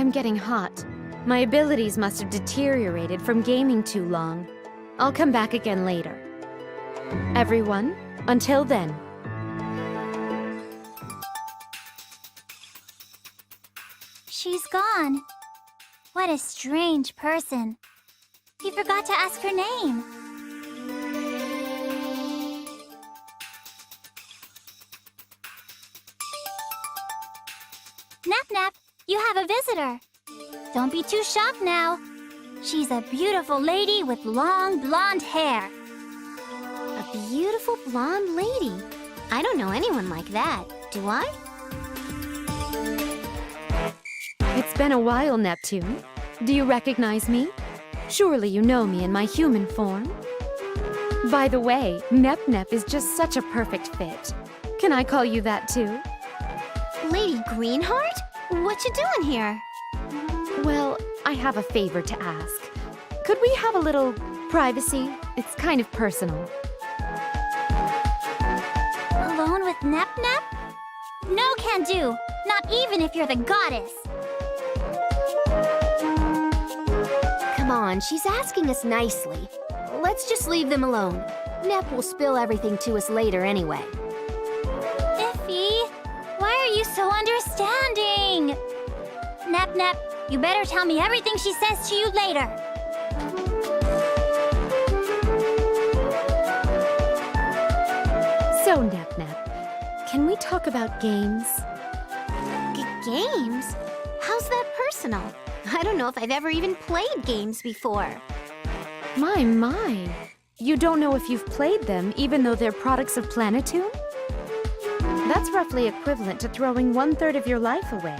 I'm getting hot. My abilities must have deteriorated from gaming too long. I'll come back again later. Everyone, until then. She's gone. What a strange person. He forgot to ask her name. Nap, you have a visitor. Don't be too shocked now. She's a beautiful lady with long blonde hair. A beautiful blonde lady? I don't know anyone like that, do I? It's been a while, Neptune. Do you recognize me? Surely you know me in my human form. By the way, Nep is just such a perfect fit. Can I call you that too? Lady Greenheart? What you doing here? Well, I have a favor to ask. Could we have a little privacy? It's kind of personal. Alone with Nep? No can do. Not even if you're the goddess. Come on, she's asking us nicely. Let's just leave them alone. Nep will spill everything to us later anyway. Iffy, why are you so understanding? Nep, you better tell me everything she says to you later. So, Nep, can we talk about games? Games? How's that personal? I don't know if I've ever even played games before. My. You don't know if you've played them, even though they're products of Planetune? That's roughly equivalent to throwing 1/3 of your life away.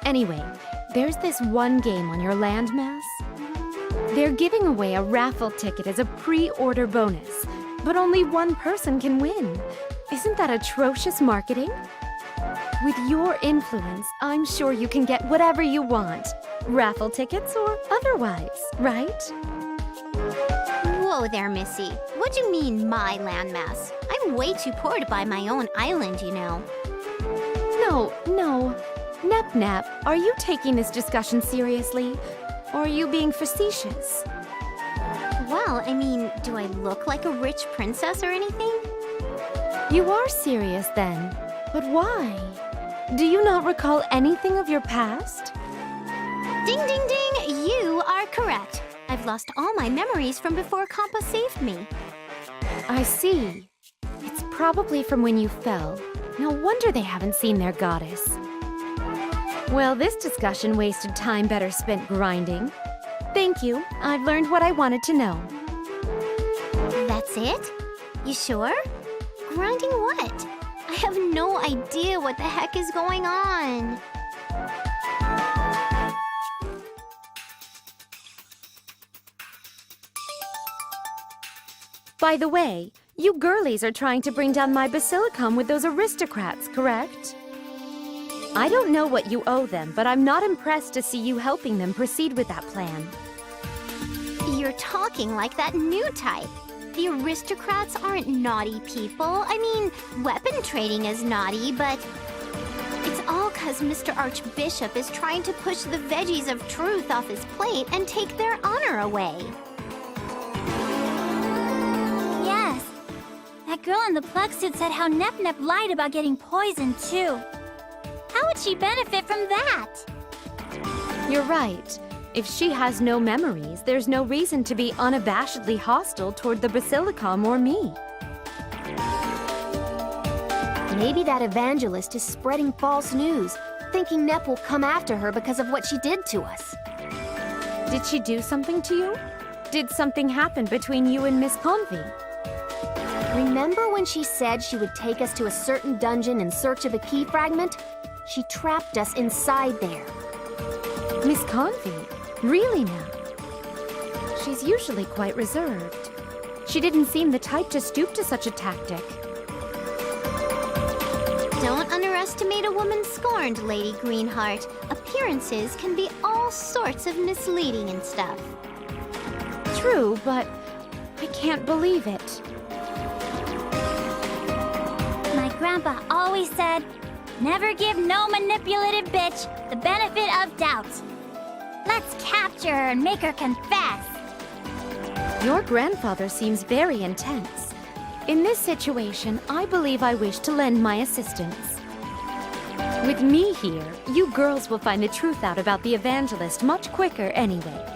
Anyway, there's this one game on your landmass. They're giving away a raffle ticket as a pre-order bonus, but only one person can win. Isn't that atrocious marketing? With your influence, I'm sure you can get whatever you want. Raffle tickets or otherwise, right? Whoa there, Missy. What do you mean, my landmass? I'm way too poor to buy my own island, you know. No. Nep, are you taking this discussion seriously? Or are you being facetious? Well, I mean, do I look like a rich princess or anything? You are serious then. But why? Do you not recall anything of your past? Ding, ding, ding! You are correct. I've lost all my memories from before Compa saved me. I see. It's probably from when you fell. No wonder they haven't seen their goddess. Well, this discussion wasted time better spent grinding. Thank you. I've learned what I wanted to know. That's it? You sure? Grinding what? I have no idea what the heck is going on. By the way, you girlies are trying to bring down my basilicum with those aristocrats, correct? I don't know what you owe them, but I'm not impressed to see you helping them proceed with that plan. You're talking like that new type. The aristocrats aren't naughty people. I mean, weapon trading is naughty, but it's all 'cause Mr. Archbishop is trying to push the veggies of truth off his plate and take their honor away. Yes. That girl in the plug suit said how Nep lied about getting poisoned, too. How would she benefit from that? You're right. If she has no memories, there's no reason to be unabashedly hostile toward the basilicum or me. Maybe that evangelist is spreading false news, thinking Nep will come after her because of what she did to us. Did she do something to you? Did something happen between you and Miss Convy? Remember when she said she would take us to a certain dungeon in search of a key fragment? She trapped us inside there. Miss Convy? Really now? She's usually quite reserved. She didn't seem the type to stoop to such a tactic. Don't underestimate a woman scorned, Lady Greenheart. Appearances can be all sorts of misleading and stuff. True, but I can't believe it. My grandpa always said, never give no manipulative bitch the benefit of doubt. Let's capture her and make her confess. Your grandfather seems very intense. In this situation, I believe I wish to lend my assistance. With me here, you girls will find the truth out about the evangelist much quicker anyway.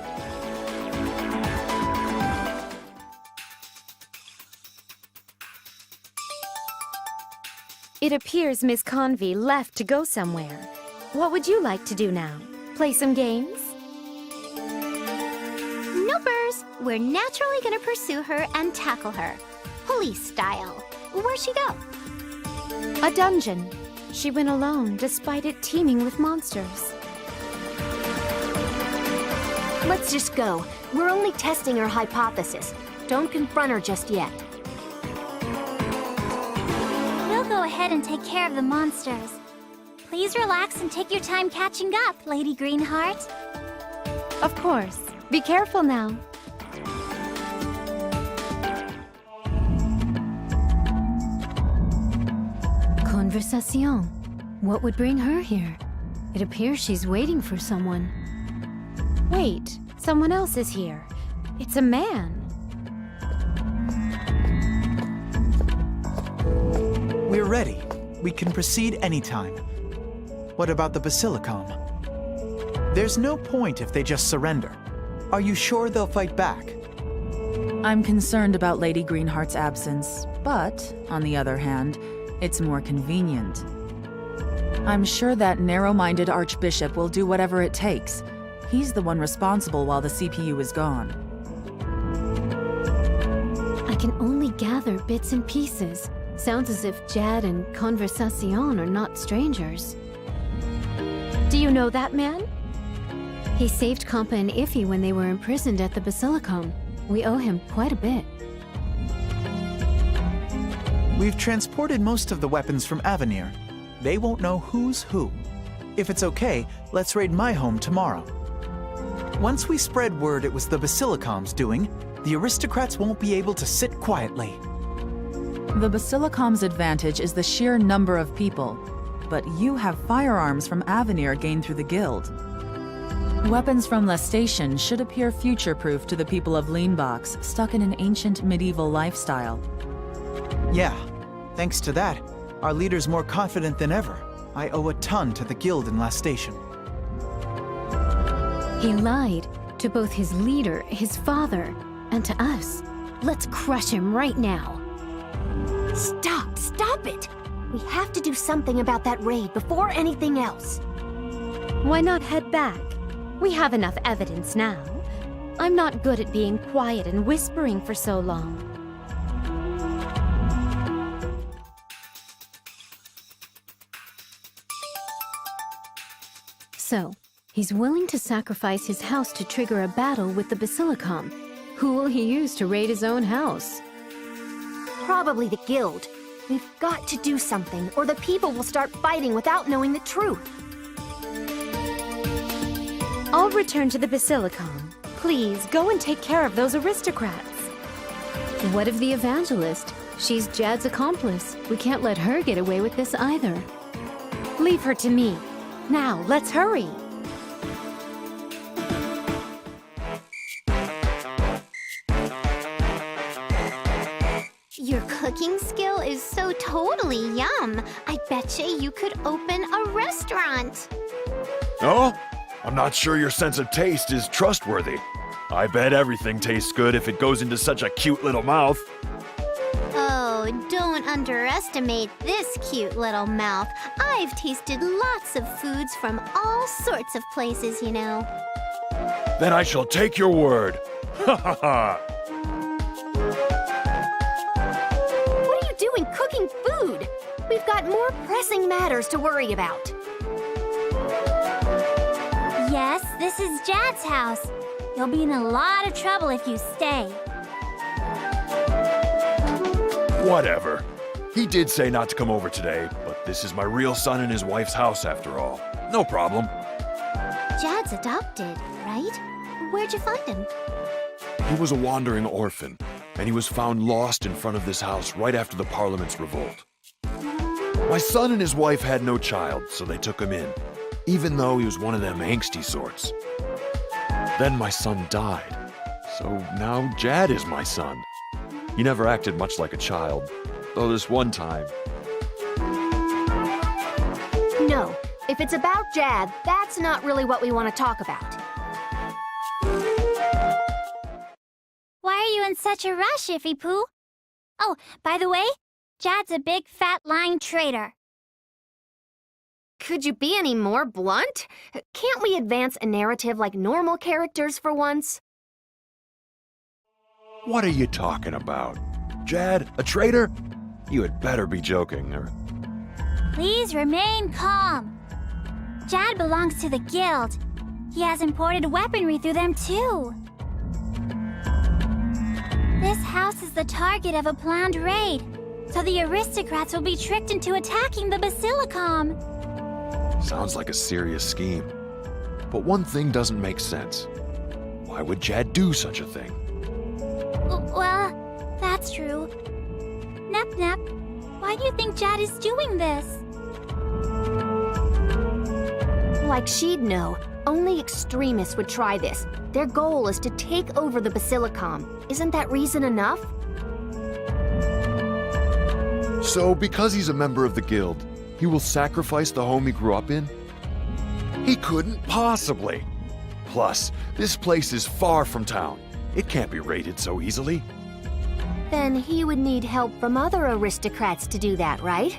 It appears Miss Convey left to go somewhere. What would you like to do now? Play some games? Nopers! We're naturally gonna pursue her and tackle her. Police style. Where'd she go? A dungeon. She went alone, despite it teeming with monsters. Let's just go. We're only testing her hypothesis. Don't confront her just yet. We'll go ahead and take care of the monsters. Please relax and take your time catching up, Lady Greenheart. Of course. Be careful now. Conversation. What would bring her here? It appears she's waiting for someone. Wait, someone else is here. It's a man. We're ready. We can proceed anytime. What about the Basilicom? There's no point if they just surrender. Are you sure they'll fight back? I'm concerned about Lady Greenheart's absence, but, on the other hand, it's more convenient. I'm sure that narrow-minded Archbishop will do whatever it takes. He's the one responsible while the CPU is gone. I can only gather bits and pieces. Sounds as if Jad and Conversation are not strangers. Do you know that man? He saved Compa and Iffy when they were imprisoned at the Basilicom. We owe him quite a bit. We've transported most of the weapons from Avenir. They won't know who's who. If it's okay, let's raid my home tomorrow. Once we spread word it was the Basilicom's doing, the aristocrats won't be able to sit quietly. The Basilicom's advantage is the sheer number of people, but you have firearms from Avenir gained through the guild. Weapons from Lestation should appear future-proof to the people of Leanbox, stuck in an ancient medieval lifestyle. Yeah, thanks to that, our leader's more confident than ever. I owe a ton to the guild in Last Station. He lied to both his leader, his father, and to us. Let's crush him right now. Stop it! We have to do something about that raid before anything else. Why not head back? We have enough evidence now. I'm not good at being quiet and whispering for so long. So, he's willing to sacrifice his house to trigger a battle with the Basilicom. Who will he use to raid his own house? Probably the guild. We've got to do something, or the people will start fighting without knowing the truth. I'll return to the Basilicom. Please, go and take care of those aristocrats. What of the evangelist? She's Jad's accomplice. We can't let her get away with this either. Leave her to me. Now, let's hurry. Your cooking skill is so totally yum. I betcha you could open a restaurant. Oh? I'm not sure your sense of taste is trustworthy. I bet everything tastes good if it goes into such a cute little mouth. Oh, don't underestimate this cute little mouth. I've tasted lots of foods from all sorts of places, you know. Then I shall take your word. Ha ha ha! What are you doing cooking food? We've got more pressing matters to worry about. Yes, this is Jad's house. You'll be in a lot of trouble if you stay. Whatever. He did say not to come over today, but this is my real son and his wife's house after all. No problem. Jad's adopted, right? Where'd you find him? He was a wandering orphan, and he was found lost in front of this house right after the Parliament's revolt. My son and his wife had no child, so they took him in, even though he was one of them angsty sorts. Then my son died. So now Jad is my son. He never acted much like a child, though this one time. No, if it's about Jad, that's not really what we want to talk about. Why are you in such a rush, Iffy Pooh? Oh, by the way, Jad's a big, fat, lying traitor. Could you be any more blunt? Can't we advance a narrative like normal characters for once? What are you talking about? Jad, a traitor? You had better be joking, or... Please remain calm. Jad belongs to the Guild. He has imported weaponry through them, too. This house is the target of a planned raid, so the aristocrats will be tricked into attacking the Basilicom. Sounds like a serious scheme. But one thing doesn't make sense. Why would Jad do such a thing? Well, that's true. Nep, why do you think Jad is doing this? Like she'd know. Only extremists would try this. Their goal is to take over the Basilicom. Isn't that reason enough? So, because he's a member of the Guild, he will sacrifice the home he grew up in? He couldn't possibly. Plus, this place is far from town. It can't be raided so easily. Then he would need help from other aristocrats to do that, right?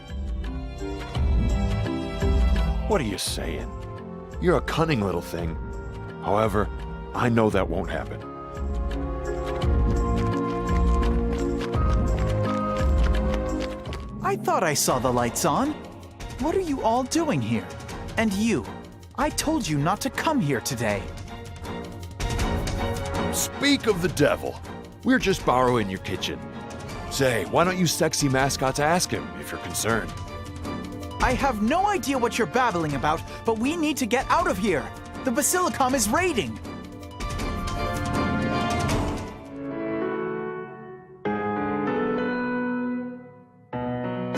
What are you saying? You're a cunning little thing. However, I know that won't happen. I thought I saw the lights on. What are you all doing here? And you, I told you not to come here today. Speak of the devil. We're just borrowing your kitchen. Say, why don't you sexy mascots ask him if you're concerned? I have no idea what you're babbling about, but we need to get out of here. The Basilicom is raiding.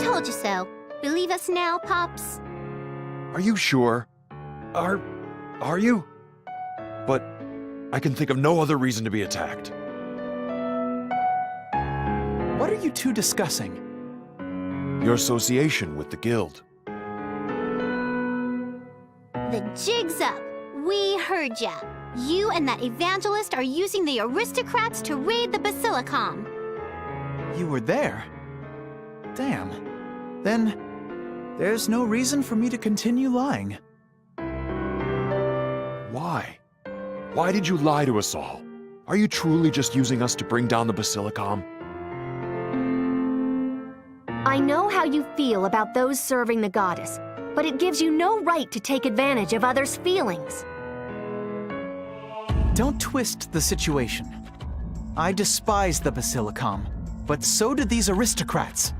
Told you so. Believe us now, Pops? Are you sure? Are you? But I can think of no other reason to be attacked. What are you two discussing? Your association with the Guild. The jig's up. We heard ya. You and that evangelist are using the aristocrats to raid the Basilicom. You were there? Damn. Then, there's no reason for me to continue lying. Why? Why did you lie to us all? Are you truly just using us to bring down the Basilicom? I know how you feel about those serving the goddess, but it gives you no right to take advantage of others' feelings. Don't twist the situation. I despise the Basilicom, but so did these aristocrats.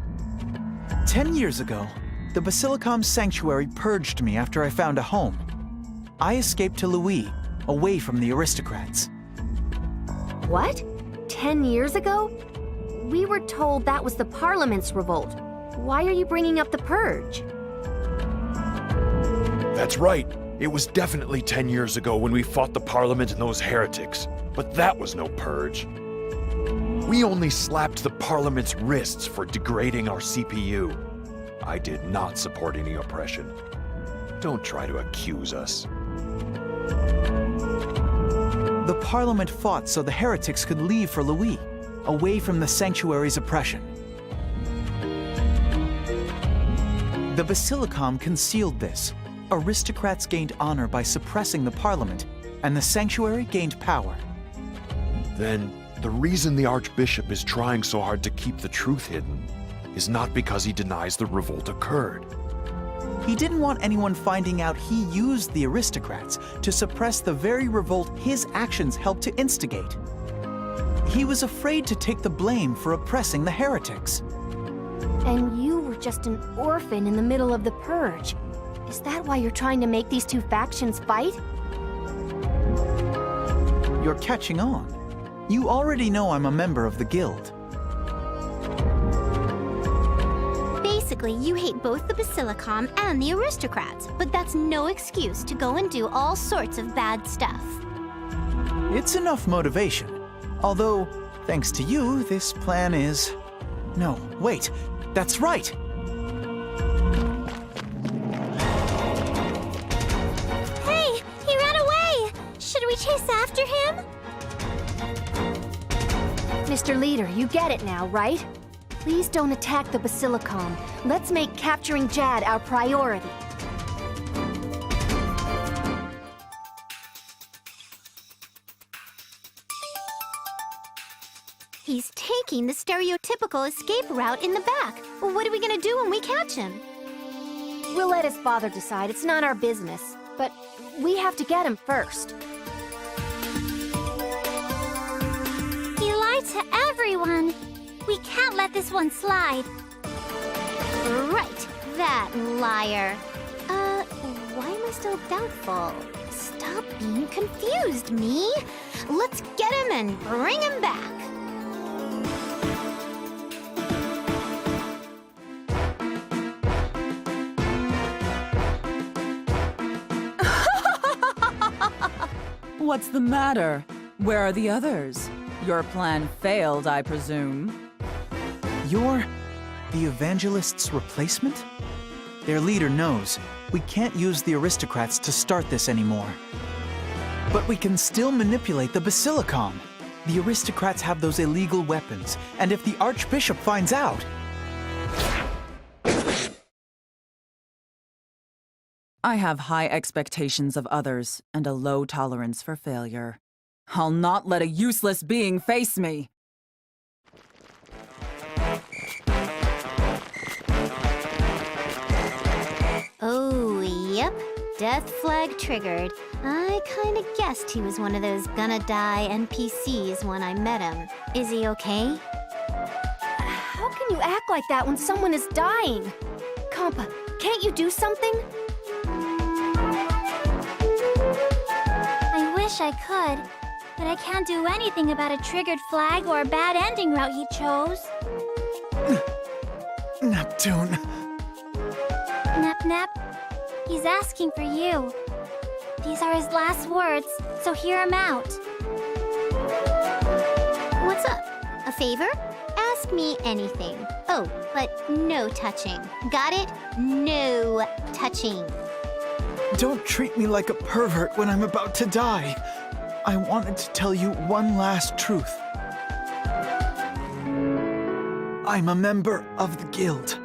10 years ago, the Basilicom sanctuary purged me after I found a home. I escaped to Louis, away from the aristocrats. What? 10 years ago? We were told that was the Parliament's revolt. Why are you bringing up the purge? That's right. It was definitely 10 years ago when we fought the Parliament and those heretics. But that was no purge. We only slapped the Parliament's wrists for degrading our CPU. I did not support any oppression. Don't try to accuse us. The Parliament fought so the heretics could leave for Louis, away from the sanctuary's oppression. The Basilicom concealed this. Aristocrats gained honor by suppressing the Parliament, and the sanctuary gained power. Then, the reason the Archbishop is trying so hard to keep the truth hidden is not because he denies the revolt occurred. He didn't want anyone finding out he used the aristocrats to suppress the very revolt his actions helped to instigate. He was afraid to take the blame for oppressing the heretics. And you were just an orphan in the middle of the purge. Is that why you're trying to make these two factions fight? You're catching on. You already know I'm a member of the Guild. Basically, you hate both the Basilicom and the aristocrats, but that's no excuse to go and do all sorts of bad stuff. It's enough motivation. Although, thanks to you, this plan is... No, wait. That's right! Hey! He ran away! Should we chase after him? Mr. Leader, you get it now, right? Please don't attack the Basilicom. Let's make capturing Jad our priority. He's taking the stereotypical escape route in the back. What are we gonna do when we catch him? We'll let his father decide. It's not our business. But we have to get him first. He lied to everyone. We can't let this one slide. Right, that liar. Why am I still doubtful? Stop being confused, me. Let's get him and bring him back. What's the matter? Where are the others? Your plan failed, I presume. You're the Evangelist's replacement? Their leader knows we can't use the aristocrats to start this anymore. But we can still manipulate the Basilicom. The aristocrats have those illegal weapons, and if the Archbishop finds out... I have high expectations of others and a low tolerance for failure. I'll not let a useless being face me. Oh, yep. Death flag triggered. I kinda guessed he was one of those gonna die NPCs when I met him. Is he okay? How can you act like that when someone is dying? Compa, can't you do something? I wish I could, but I can't do anything about a triggered flag or a bad ending route he chose. Neptune... Nep, he's asking for you. These are his last words, so hear him out. What's up? A favor? Ask me anything. Oh, but no touching. Got it? No touching. Don't treat me like a pervert when I'm about to die. I wanted to tell you one last truth. I'm a member of the guild.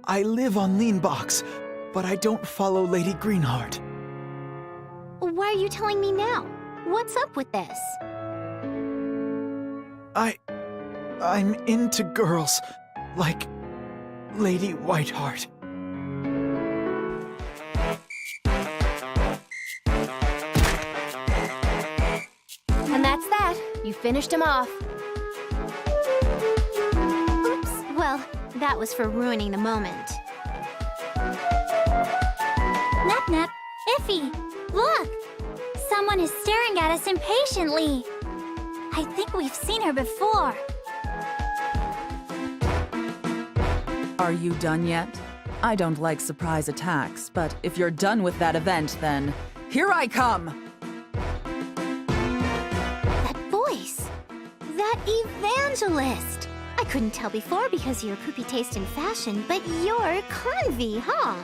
I live on Leanbox, but I don't follow Lady Greenheart. Why are you telling me now? What's up with this? I'm into girls, like Lady Whiteheart. And that's that. You finished him off. Oops. Well, that was for ruining the moment. Nep, Iffy, look! Someone is staring at us impatiently. I think we've seen her before. Are you done yet? I don't like surprise attacks, but if you're done with that event, then here I come! That voice! That evangelist! I couldn't tell before because of your poopy taste in fashion, but you're Convy, huh?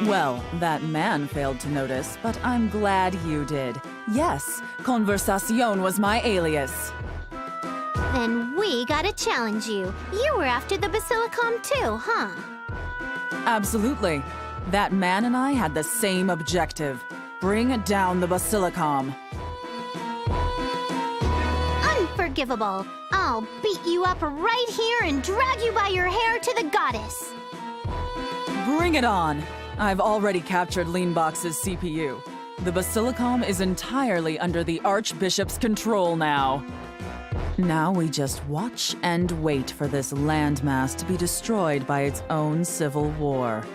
Well, that man failed to notice, but I'm glad you did. Yes, Conversacion was my alias. Then we gotta challenge you. You were after the Basilicom too, huh? Absolutely. That man and I had the same objective. Bring down the Basilicom. Unforgivable. I'll beat you up right here and drag you by your hair to the goddess. Bring it on! I've already captured Leanbox's CPU. The Basilicom is entirely under the Archbishop's control now. Now we just watch and wait for this landmass to be destroyed by its own civil war.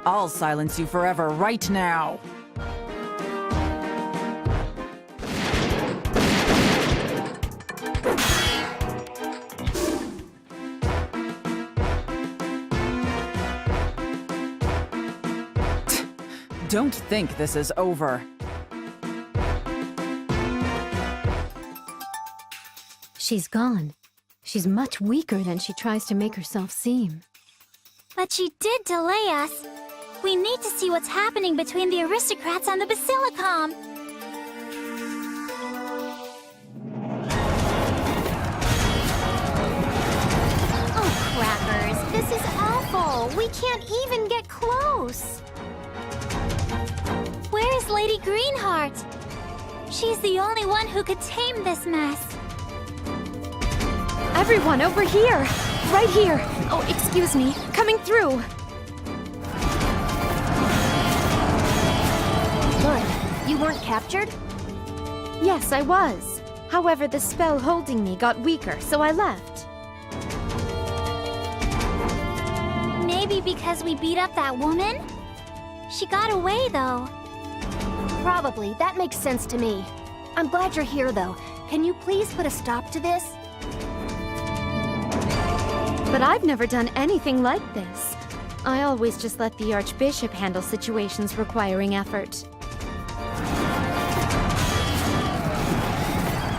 I'll silence you forever right now! Don't think this is over. She's gone. She's much weaker than she tries to make herself seem. But she did delay us. We need to see what's happening between the aristocrats and the Basilicom. Oh, crackers. This is awful. We can't even get close. Where is Lady Greenheart? She's the only one who could tame this mess. Everyone, over here! Right here! Oh, excuse me. Coming through! Good. You weren't captured? Yes, I was. However, the spell holding me got weaker, so I left. Maybe because we beat up that woman? She got away, though. Probably. That makes sense to me. I'm glad you're here, though. Can you please put a stop to this? But I've never done anything like this. I always just let the Archbishop handle situations requiring effort.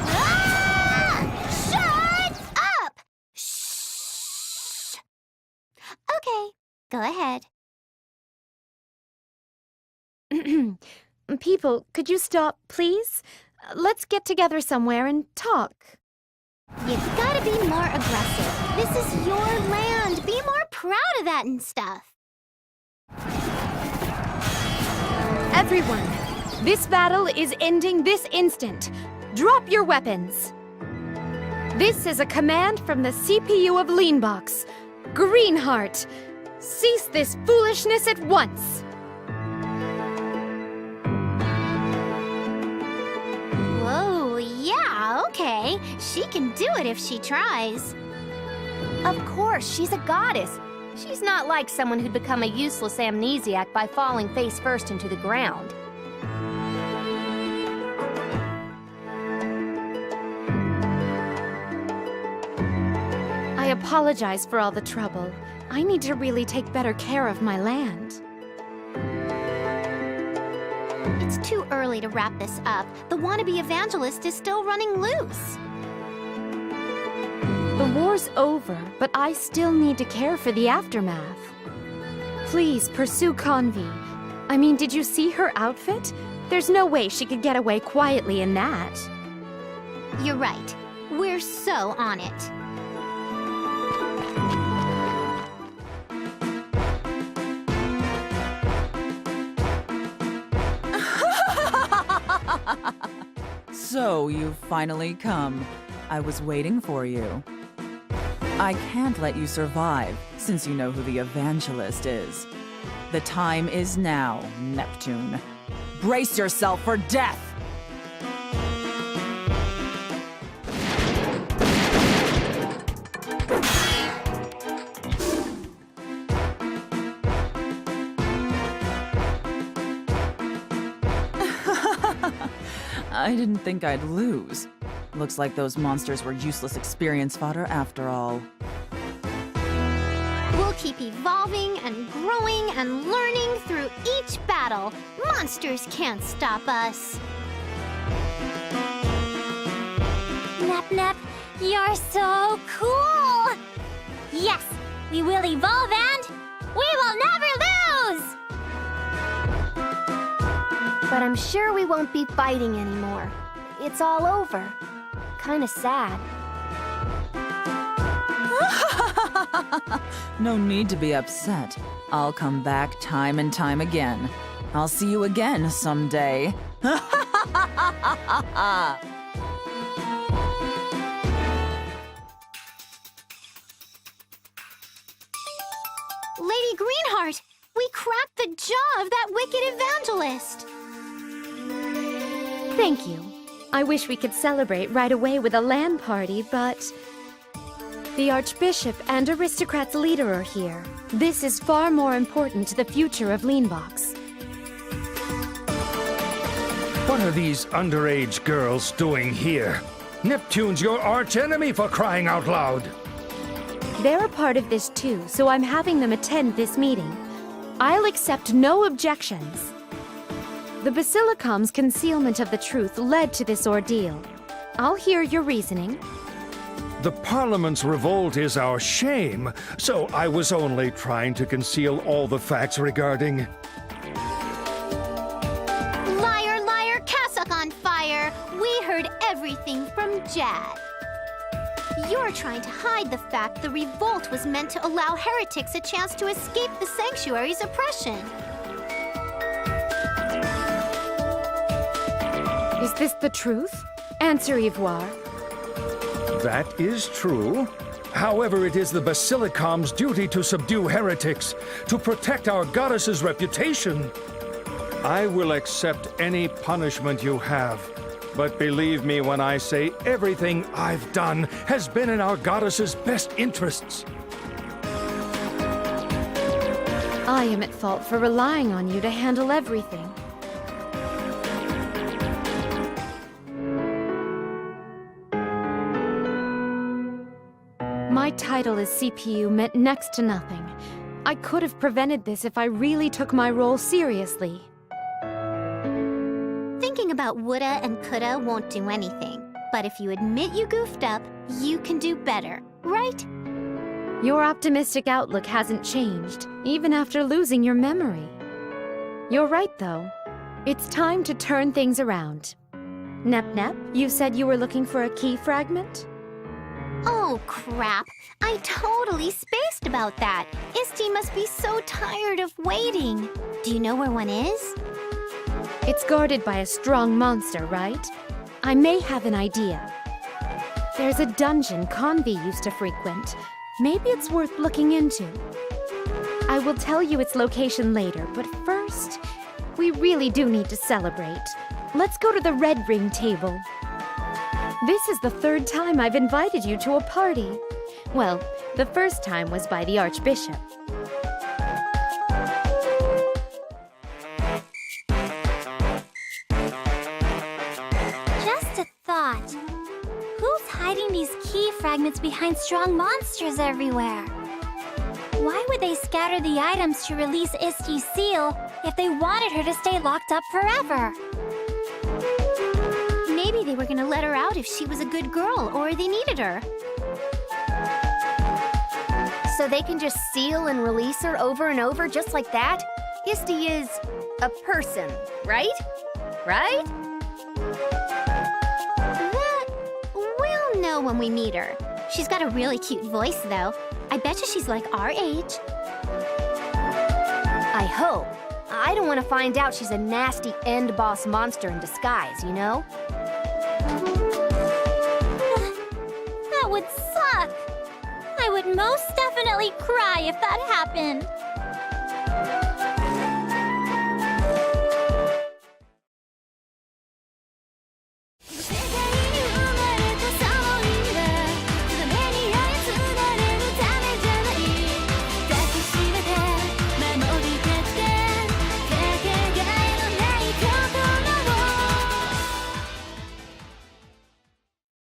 Ah! Shut up! Shh! Okay, go ahead. People, could you stop, please? Let's get together somewhere and talk. You've gotta be more aggressive. This is your land. Be more proud of that and stuff. Everyone, this battle is ending this instant. Drop your weapons. This is a command from the CPU of Leanbox. Greenheart, cease this foolishness at once. Whoa, yeah, okay. She can do it if she tries. Of course, she's a goddess. She's not like someone who'd become a useless amnesiac by falling face first into the ground. I apologize for all the trouble. I need to really take better care of my land. It's too early to wrap this up. The wannabe evangelist is still running loose. The war's over, but I still need to care for the aftermath. Please pursue Convi. I mean, did you see her outfit? There's no way she could get away quietly in that. You're right. We're so on it. So, you've finally come. I was waiting for you. I can't let you survive, since you know who the evangelist is. The time is now, Neptune. Brace yourself for death! I didn't think I'd lose. Looks like those monsters were useless experience fodder after all. We'll keep evolving and growing and learning through each battle. Monsters can't stop us. Nep Nep, you're so cool! Yes, we will evolve and we will never lose! But I'm sure we won't be fighting anymore. It's all over. Kinda sad. No need to be upset. I'll come back time and time again. I'll see you again someday. Lady Greenheart, we cracked the jaw of that wicked evangelist. Thank you. I wish we could celebrate right away with a LAN party, but... the Archbishop and Aristocrats leader are here. This is far more important to the future of Leanbox. What are these underage girls doing here? Neptune's your archenemy, for crying out loud! They're a part of this too, so I'm having them attend this meeting. I'll accept no objections. The Basilicom's concealment of the truth led to this ordeal. I'll hear your reasoning. The Parliament's revolt is our shame, so I was only trying to conceal all the facts regarding... Liar, liar, cassock on fire! We heard everything from Jad. You're trying to hide the fact the revolt was meant to allow heretics a chance to escape the sanctuary's oppression. Is this the truth? Answer, Ivoire. That is true. However, it is the Basilicom's duty to subdue heretics, to protect our goddess's reputation. I will accept any punishment you have, but believe me when I say everything I've done has been in our goddess's best interests. I am at fault for relying on you to handle everything. My title as CPU meant next to nothing. I could have prevented this if I really took my role seriously. Thinking about woulda and coulda won't do anything. But if you admit you goofed up, you can do better, right? Your optimistic outlook hasn't changed, even after losing your memory. You're right, though. It's time to turn things around. Nep, you said you were looking for a key fragment? Oh, crap. I totally spaced about that. Isti must be so tired of waiting. Do you know where one is? It's guarded by a strong monster, right? I may have an idea. There's a dungeon Convi used to frequent. Maybe it's worth looking into. I will tell you its location later, but first, we really do need to celebrate. Let's go to the Red Ring table. This is the third time I've invited you to a party. Well, the first time was by the Archbishop. Just a thought. Who's hiding these key fragments behind strong monsters everywhere? Why would they scatter the items to release Isti's seal if they wanted her to stay locked up forever? Maybe they were gonna let her out if she was a good girl, or they needed her. So they can just seal and release her over and over just like that? Isti is a person, right? Right? That we'll know when we meet her. She's got a really cute voice, though. I betcha she's like our age. I hope. I don't want to find out she's a nasty end boss monster in disguise, you know? That would suck. I would most definitely cry if that happened.